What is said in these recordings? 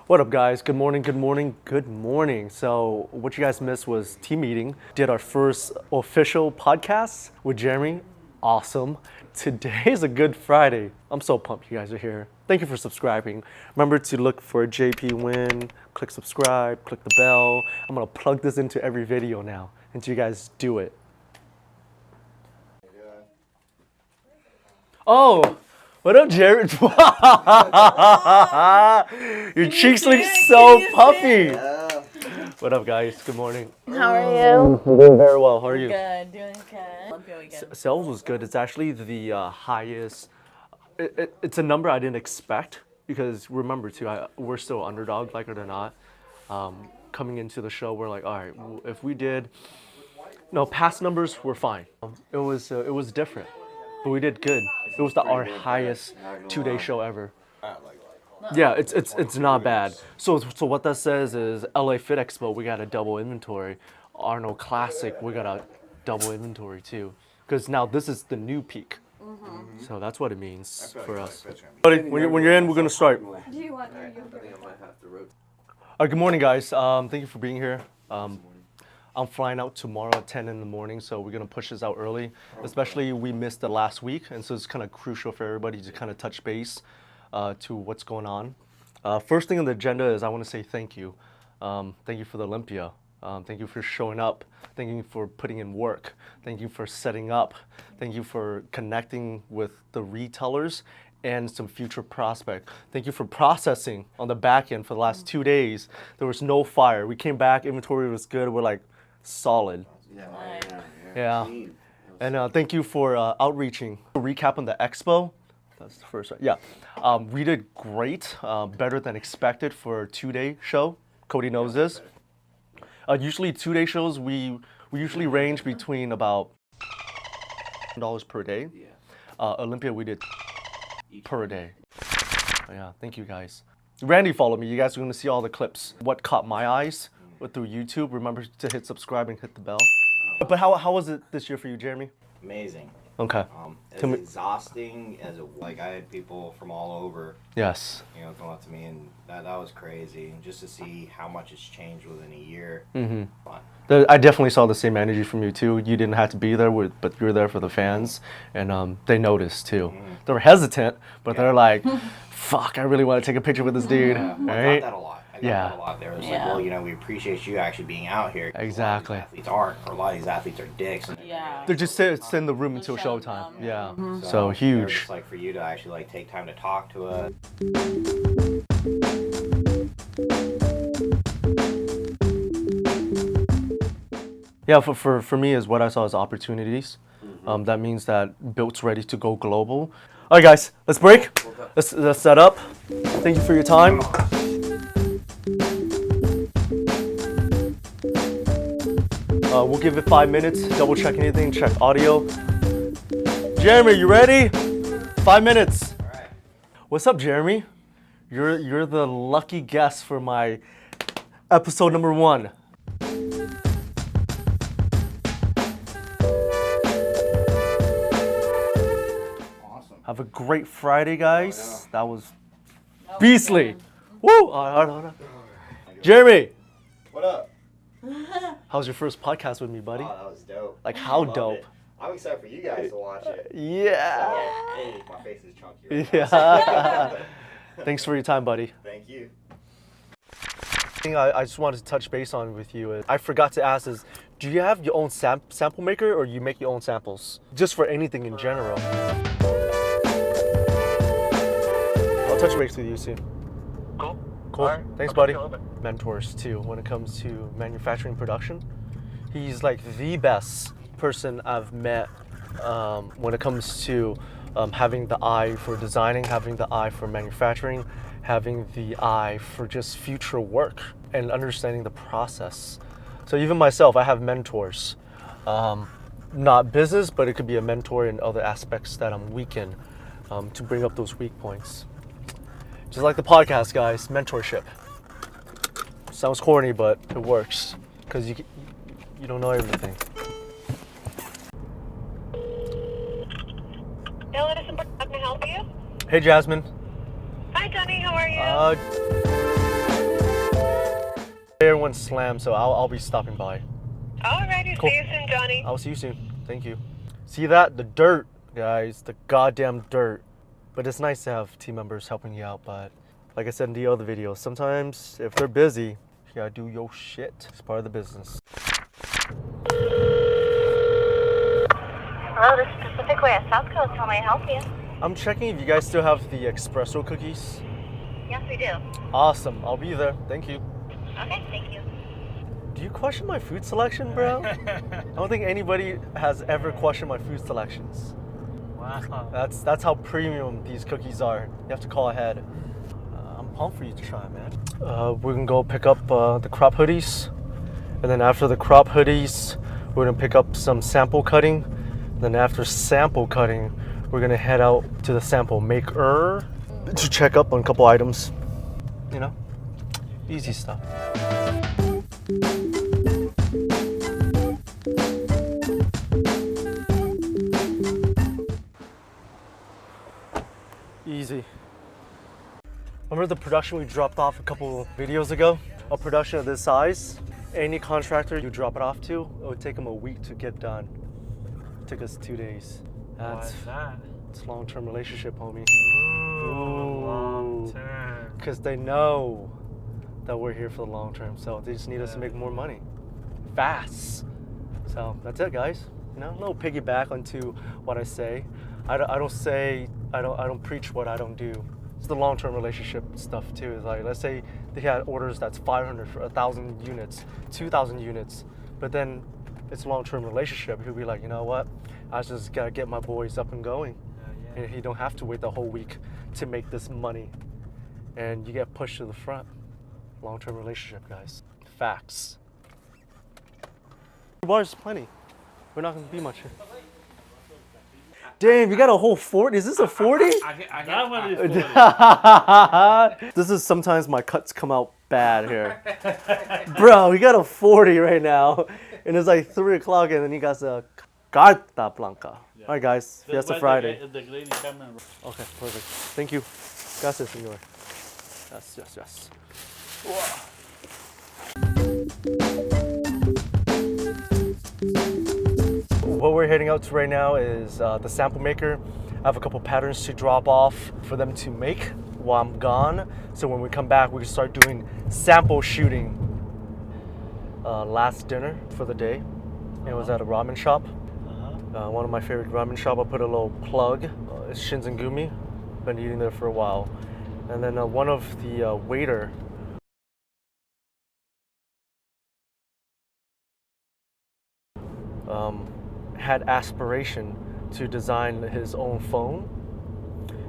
What up, guys? Good morning, good morning, good morning. So what you guys missed was team meeting. Did our first official podcast with Jeremy. Awesome. Today is a good Friday. I'm so pumped you guys are here. Thank you for subscribing. Remember to look for JP Win, click subscribe, click the bell. I'm gonna plug this into every video now until you guys do it. Oh! What up, Jared? Your cheeks look so puffy. What up, guys? Good morning. How are you? I'm doing very well. How are you? Good, doing good. Sales was good. It's actually the highest. It's a number I didn't expect because remember too, we're still underdog, like it or not. Coming into the show, we're like, all right, well, if we did, no past numbers were fine. It was different. But we did good. It was our highest 2-day show ever. Yeah, it's not bad. So what that says is LA Fit Expo, we got a double inventory. Arnold Classic, we got a double inventory too. Because now this is the new peak. So that's what it means for us. Buddy, when you're in, we're gonna start. Do you want your Good morning, guys. Thank you for being here. I'm flying out tomorrow at 10 in the morning, so we're gonna push this out early. Especially we missed the last week, and so it's kind of crucial for everybody to kind of touch base to what's going on. First thing on the agenda is I want to say thank you. Thank you for the Olympia. Thank you for showing up. Thank you for putting in work. Thank you for setting up. Thank you for connecting with the retailers and some future prospect. Thank you for processing on the back end for the last 2 days. There was no fire. We came back, inventory was good. We're like solid. Yeah. And thank you for outreaching. Recap on the expo. That's the first one. Yeah. We did great, better than expected for a 2-day show. Cody knows this. Usually 2-day shows, we usually range between about $1 per day. Olympia, we did per day. Yeah, thank you guys. Randy followed me. You guys are going to see all the clips. What caught my eyes through YouTube. Remember to hit subscribe and hit the bell. But how was it this year for you, Jeremy? Amazing. Okay. As exhausting as I had people from all over. Yes. Come up to me, and that was crazy. And just to see how much it's changed within a year. Fun. I definitely saw the same energy from you too. You didn't have to be there, but you were there for the fans, and they noticed too. They were hesitant, but they're like, "Fuck, I really want to take a picture with this dude." Yeah. Well, right? I got that a lot. I got that a lot. There was like, well, we appreciate you actually being out here. Exactly. A lot of these athletes aren't, or a lot of these athletes are dicks. Yeah. They're just sit in the room until showtime. Yeah. So It's huge. like for you to actually take time to talk to us. Yeah, for me is what I saw as opportunities. That means that Built's ready to go global. All right, guys, let's break. Let's set up. Thank you for your time. We'll give it 5 minutes. Double check anything. Check audio. Jeremy, you ready? 5 minutes. All right. What's up, Jeremy? You're the lucky guest for my episode number 1. Have a great Friday, guys. That was beastly. Woo! Hold on. Jeremy, What up? how's your first podcast with me, buddy? Oh, that was dope. Like, how Loved dope? it. I'm excited for you guys to watch it. Yeah. Oh, my face is chunky. Right Yeah. Thanks for your time, buddy. Thank you. Thing I just wanted to touch base on with you is I forgot to ask is, do you have your own sample maker or you make your own samples? Just for anything in general. I'll touch base with you soon. Cool. Cool. All right. Thanks, I'll buddy. talk to you a little bit. Mentors too when it comes to manufacturing production. He's like the best person I've met when it comes to having the eye for designing, having the eye for manufacturing, having the eye for just future work and understanding the process. So even myself, I have mentors. Not business, but it could be a mentor in other aspects that I'm weak in to bring up those weak points. Just like the podcast, guys, mentorship. Sounds corny, but it works because you don't know everything. Hello, this is Brooke. How can I help you? Hey, Jasmine. Hi, Johnny. How are you? Everyone's slammed, so I'll be stopping by. Alrighty, Cool. see you soon, Johnny. I'll see you soon. Thank you. See that? The dirt, guys. The goddamn dirt. But it's nice to have team members helping you out. But like I said in the other video, sometimes if they're busy, you gotta do your shit. It's part of the business. Hello, this is Pacific Way at South Coast. How may I help you? I'm checking if you guys still have the espresso cookies. Yes, we do. Awesome. I'll be there. Thank you. Okay, thank you. Do you question my food selection, bro? I don't think anybody has ever questioned my food selections. Wow. That's how premium these cookies are. You have to call ahead. I'm pumped for you to try, man. We're gonna go pick up the crop hoodies, and then after the crop hoodies, we're gonna pick up some sample cutting. Then after sample cutting, we're gonna head out to the sample maker to check up on a couple items. You know, easy stuff. Easy. Remember the production we dropped off a couple videos ago? A production of this size? Any contractor you drop it off to, it would take them a week to get done. It took us 2 days. Why is that? It's a long-term relationship, homie. Ooh, long term. Because they know that we're here for the long term, so they just need us to make more money. Fast. So that's it, guys. You know, a little piggyback onto what I say. I don't preach what I don't do. It's the long-term relationship stuff too. It's like, let's say they had orders that's 500 for 1,000 units, 2,000 units, but then it's a long-term relationship. He'll be like, you know what? I just gotta get my boys up and going, and he don't have to wait the whole week to make this money, and you get pushed to the front. Long-term relationship, guys. Facts. Bars plenty. We're not gonna be much here. Damn, you got a whole 40? Is this a 40? That one is 40. This is sometimes my cuts come out bad here. Bro, we got a 40 right now. And it's like 3 o'clock and then you got a Carta Blanca. Yeah. All right, guys. Fiesta Friday. The lady camera. Okay, perfect. Thank you. Gracias, señor. Yes, yes, yes. What we're heading out to right now is the sample maker. I have a couple patterns to drop off for them to make while I'm gone. So when we come back, we can start doing sample shooting. Last dinner for the day, it was at a ramen shop. One of my favorite ramen shop. I'll put a little plug. It's Shinzengumi. Been eating there for a while. And then one of the waiter had aspiration to design his own phone,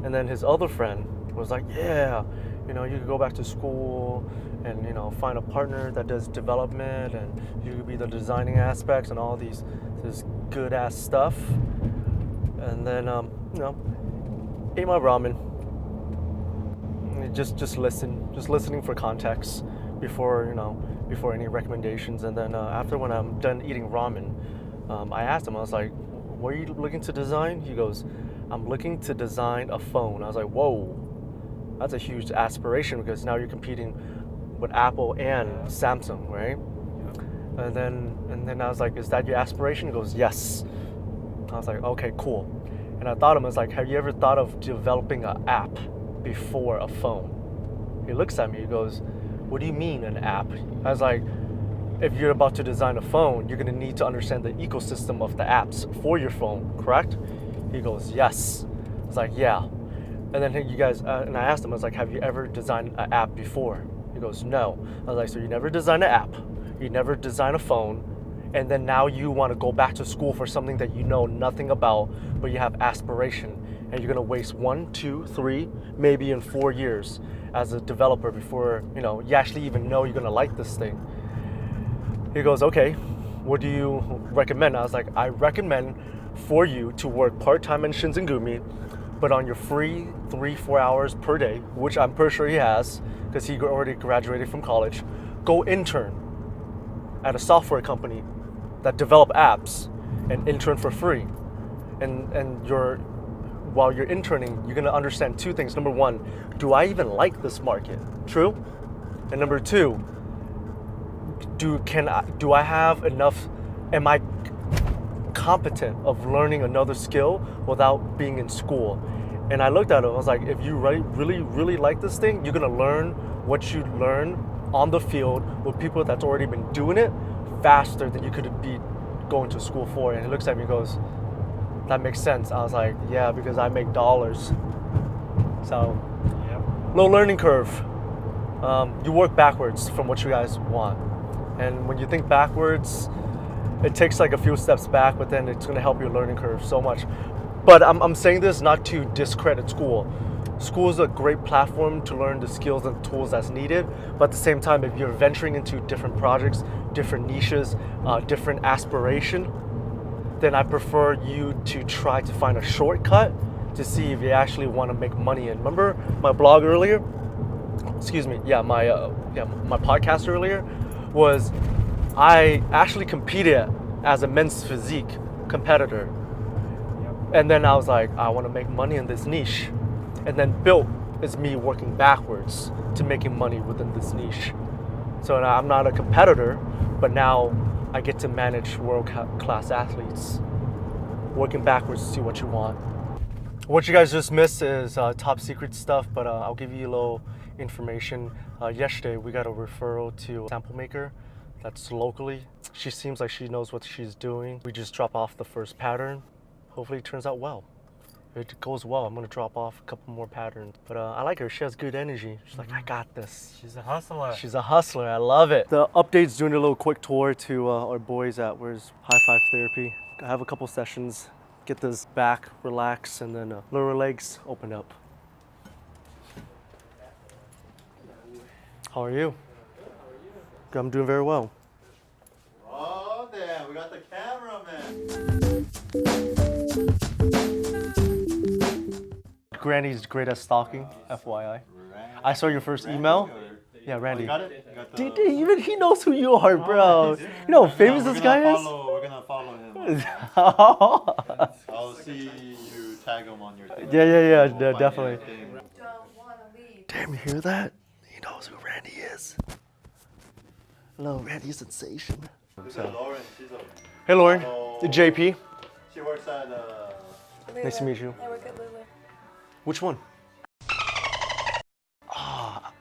and then his other friend was like, yeah, you know, you could go back to school and, you know, find a partner that does development, and you could be the designing aspects and all this good ass stuff. And then you know, ate my ramen, just listening for context before, you know, before any recommendations. And then after, when I'm done eating ramen, I asked him, I was like, what are you looking to design? He goes, I'm looking to design a phone. I was like, whoa, that's a huge aspiration, because now you're competing with Apple and Samsung, right? And then I was like, is that your aspiration? He goes, yes. I was like, okay, cool. And I thought him, I was like, have you ever thought of developing an app before a phone? He looks at me, he goes, what do you mean an app? I was like, if you're about to design a phone, you're gonna need to understand the ecosystem of the apps for your phone, correct? He goes, yes. I was like, yeah. And then you guys, and I asked him, I was like, have you ever designed an app before? He goes, no. I was like, so you never designed an app, you never designed a phone, and then now you wanna go back to school for something that you know nothing about, but you have aspiration, and you're gonna waste 1, 2, 3, maybe in 4 years as a developer before, you know, you actually even know you're gonna like this thing. He goes, okay, what do you recommend? I was like, I recommend for you to work part-time in Shinzengumi, but on your free 3-4 hours per day, which I'm pretty sure he has, because he already graduated from college, go intern at a software company that develop apps, and intern for free. And while you're interning, you're gonna understand 2 things. Number 1, do I even like this market? True? And number 2, do I have enough? Am I competent of learning another skill without being in school? And I looked at it. I was like, if you really like this thing, you're gonna learn what you learn on the field with people that's already been doing it faster than you could be going to school for. And he looks at me and goes, that makes sense. I was like, yeah, because I make dollars. So, low learning curve. You work backwards from what you guys want. And when you think backwards, it takes like a few steps back, but then it's gonna help your learning curve so much. But I'm saying this not to discredit school. School is a great platform to learn the skills and tools that's needed. But at the same time, if you're venturing into different projects, different niches, different aspiration, then I prefer you to try to find a shortcut to see if you actually want to make money. And remember my blog earlier? Excuse me. Yeah, my podcast earlier was I actually competed as a men's physique competitor. And then I was like, I want to make money in this niche. And then built is me working backwards to making money within this niche. So now I'm not a competitor, but now I get to manage world-class athletes, working backwards to see what you want. What you guys just missed is top secret stuff, but I'll give you a little information. Yesterday, we got a referral to a sample maker that's locally. She seems like she knows what she's doing. We just drop off the first pattern. Hopefully it turns out well. If it goes well, I'm gonna drop off a couple more patterns. But I like her, she has good energy. She's like, I got this. She's a hustler. She's a hustler, I love it. The update's doing a little quick tour to our boys at where's High Five Therapy. I have a couple sessions, get this back, relax, and then lower legs open up. How are you? Good, I'm doing very well. Oh, damn, we got the cameraman. Granny's great at stalking, FYI. I saw your first email. Yeah, Randy. You got it? You got the... Dude, even he knows who you are, bro. You know how famous this guy is? We're gonna follow him. I'll see you tag him on your thing. Yeah, We'll find definitely. everything. Don't want to leave. Damn, you hear that? He knows who Randy is. Hello, Randy Sensation. This is Lauren. She's a... Hey, Lauren. Oh. JP. She works at Nice to meet you. I work at Lulu. Which one?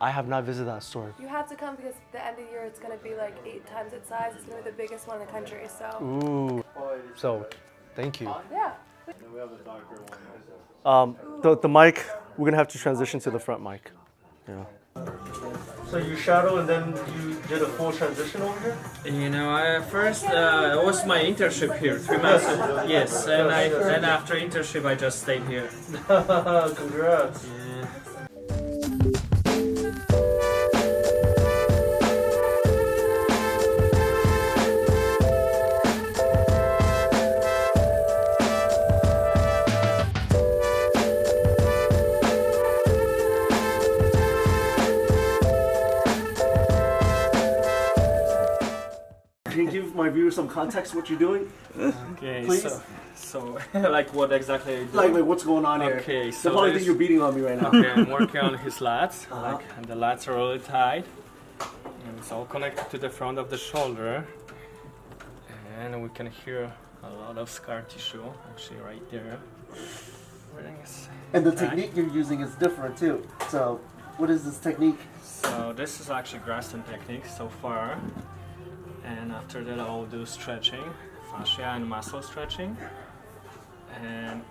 I have not visited that store. You have to come because the end of the year it's going to be like 8 times its size. It's going to be the biggest one in the country, so. Ooh. So, thank you. Yeah. and we have a darker one also. The mic, we're gonna have to transition to the front mic. Yeah. So you shadow and then you did a full transition over here? You know, I first it was my internship here, 3 months. Yes, and after internship I just stayed here. Congrats. Yeah. Can you give my viewers some context what you're doing? Okay, Please? so like what exactly I do? Like what's going on here? Okay, They so probably this- think you're beating on me right now. Okay, I'm working on his lats, and the lats are really tight, and it's all connected to the front of the shoulder, and we can hear a lot of scar tissue actually right there. Everything is And the tight. technique you're using is different too. So, what is this technique? So this is actually Graston technique so far, and after that I'll do stretching, fascia and muscle stretching, and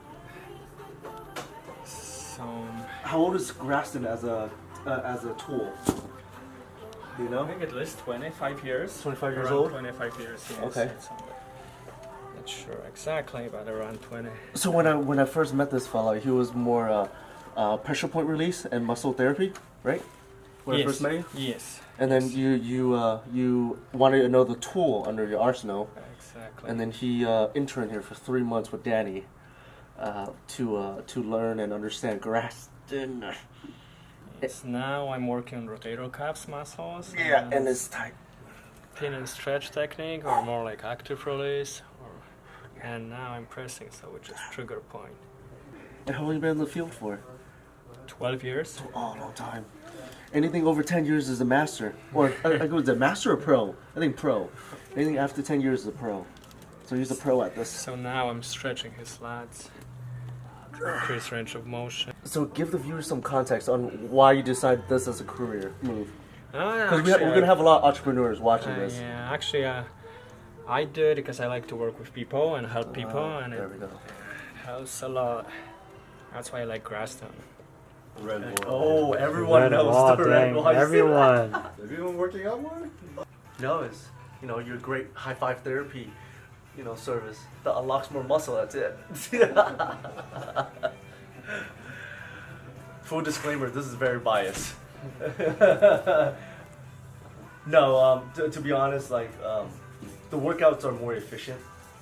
some. How old is Graston as a tool? Do you I know? think at least 25 years. 25 years Around old? 25 years, yes. Okay. Not sure exactly, but around 20. So when I first met this fella, he was more pressure point release and muscle therapy, right? When I first met you. Yes. And then you wanted another tool under your arsenal, Exactly. and then he interned here for 3 months with Danny to learn and understand Graston. Yes, now I'm working on rotator cuffs muscles. Yeah, and it's tight. Pin and stretch technique, or more like active release. And now I'm pressing, so which is trigger point. And how long you been in the field for? 12 years. Oh, long time. Anything over 10 years is a master. Or, was it master or pro? I think pro. Anything after 10 years is a pro. So he's a pro at this. So now I'm stretching his lats. Increase range of motion. So give the viewers some context on why you decided this as a career move. Because Because we're going to have a lot of entrepreneurs watching this. Yeah, actually, I do it because I like to work with people and help people, and There it we go. helps a lot. That's why I like grass tone. Red Bull. Oh, everyone knows the red wine. Everyone. Have you been working out more? No, it's, your great high five therapy, service that unlocks more muscle. That's it. Full disclaimer: this is very biased. No, to be honest, the workouts are more efficient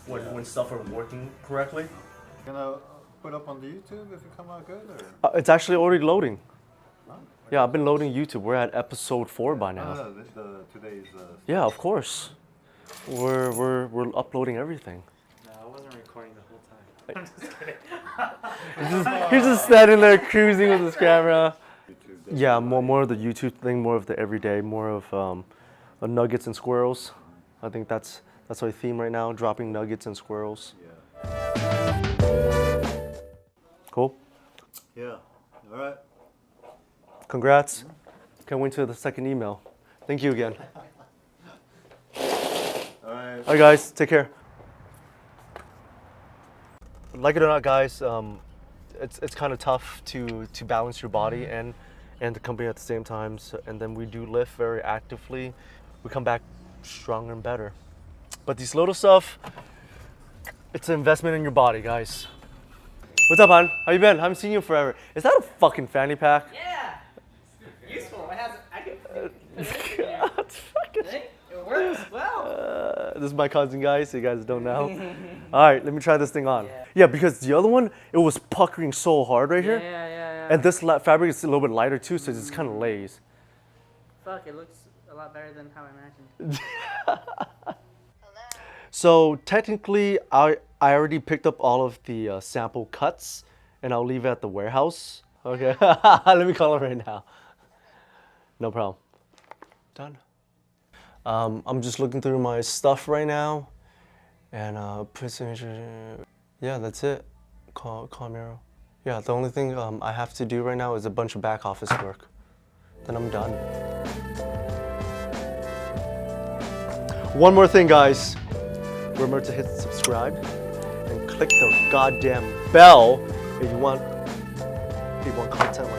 when stuff are working correctly. Gonna put up on the YouTube if it come out good, or? It's actually already loading. Yeah, I've been loading YouTube. We're at episode 4 by now. No, today's. Yeah, of course. We're uploading everything. No, I wasn't recording the whole time. I'm just kidding. He's just standing there cruising with his camera. Yeah, more of the YouTube thing, more of the everyday, more of nuggets and squirrels. I think that's our theme right now, dropping nuggets and squirrels. Yeah. Cool. Yeah. All right. Congrats. Can't wait to the second email. Thank you again. All right. All right, guys, take care. Like it or not, guys, it's kind of tough to balance your body and the company at the same time. So, and then we do lift very actively. We come back stronger and better. But these little stuff, it's an investment in your body, guys. What's up, hon? How you been? Haven't seen you in forever. Is that a fucking fanny pack? Yeah, useful. It has. I can. It's fucking- It works well. This is my cousin, guys, so you guys don't know. All right, let me try this thing on. Yeah, because the other one, it was puckering so hard right here. Yeah. And this fabric is a little bit lighter too, so it's kind of lays. Fuck, it looks a lot better than how I imagined. So technically, I already picked up all of the sample cuts, and I'll leave it at the warehouse. Okay, let me call it right now. No problem. Done. I'm just looking through my stuff right now, and yeah, that's it. Call Miro. Yeah, the only thing I have to do right now is a bunch of back office work. Then I'm done. One more thing, guys. Remember to hit subscribe and click the goddamn bell if you want content like